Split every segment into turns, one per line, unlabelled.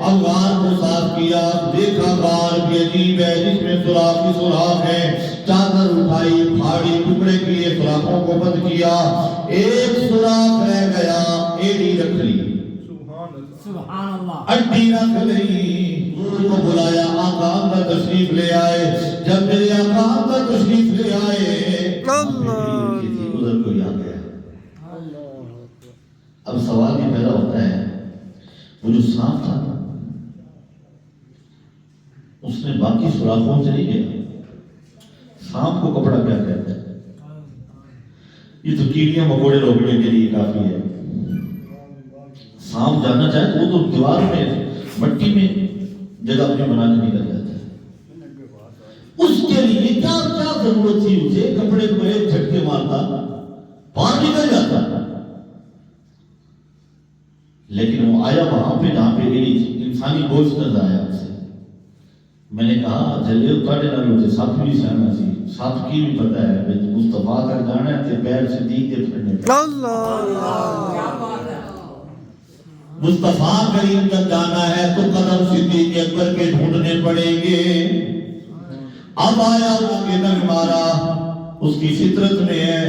اب غار کو صاف کیا، دیکھا غار بھی عجیب ہے، جس میں سوراخ ہی سوراخ ہے، چادر اٹھائی، پھاڑی، ٹکڑے کیے، سوراخوں کو بند کیا، ایک سوراخ رہ گیا، ایڑی رکھ لی،
سبحان اللہ،
اڈی رکھ لی، حضور کو بلایا، آقا اندر تشریف لے آئے، جب میرے آقا اندر تشریف لے آئے، ادھر کوئی آ گیا۔ اب سوال یہ پیدا ہوتا ہے، وہ جو سانپ تھا اس نے باقی سوراخوں سے نہیں گیا، سانپ کو کپڑا کیا کہتا ہے؟ یہ تو کیڑیاں مکوڑے روکنے کے لیے کافی ہے، سانپ جانا چاہے تو وہ تو دیوار میں مٹی میں جگہ اپنی بنا کے نکل جاتا ہے، اس کے لیے کیا کیا ضرورت تھی، اسے کپڑے کو ایک جھٹکے مارتا باہر نکل جاتا، لیکن وہ آیا وہاں پہ جہاں پہ انسانی گوشت نظر آیا اسے۔ میں نے کہا جلے اتارے نہ ہوتے، ساتھ بھی سہنا سی، ساتھ کی بھی پتہ ہے مصطفیٰ تک جانا ہے تے پیر صدیق کے پھرنے پہ، مصطفیٰ کریم تک جانا ہے تو قدم صدیق اکبر کے ڈھونڈنے پڑیں گے۔ اب آیا وہ کہ نگ مارا، اس کی فطرت میں ہے،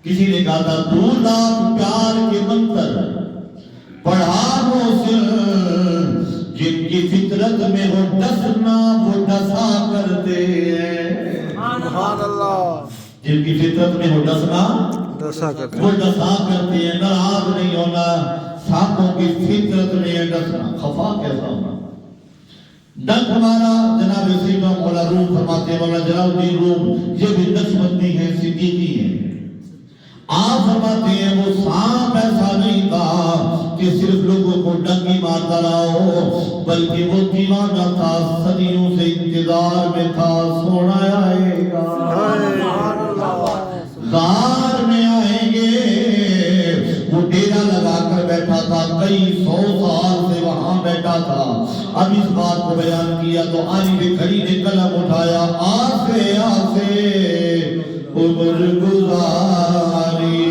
کسی نے کہا تھا 2 لاکھ پیار کے منتر پڑھا محسن، جن کی فطرت میں ہو ڈسنا وہ ڈسا کرتے ہیں،
سبحان اللہ،
جن کی فطرت میں ہو ڈسنا وہ ڈسا کرتے ہیں، ناراض نہیں ہونا، سانپوں کی فطرت میں ہے ڈسنا، خفا کیسا ہونا، ڈنک ہمارا جناب سیدنا مولا روم فرماتے ہیں، مولا جلال الدین روم یہ بھی نقشبندی ہے، صدیقی ہے، آپ فرماتے ہیں وہ سانپ ایسا نہیں تھا کہ صرف لوگوں کو ڈنگی مارتا رہا ہو، بلکہ وہ دیوانہ تھا، صدیوں سے انتظار میں تھا، سونا آئے گا، غار میں آئیں گے، وہ ڈیرا لگا کر بیٹھا تھا، کئی 100 سال سے وہاں بیٹھا تھا۔ اب اس بات کو بیان کیا تو آنی بھی کھڑی نے قلم اٹھایا، آسے آسے عمر گزاری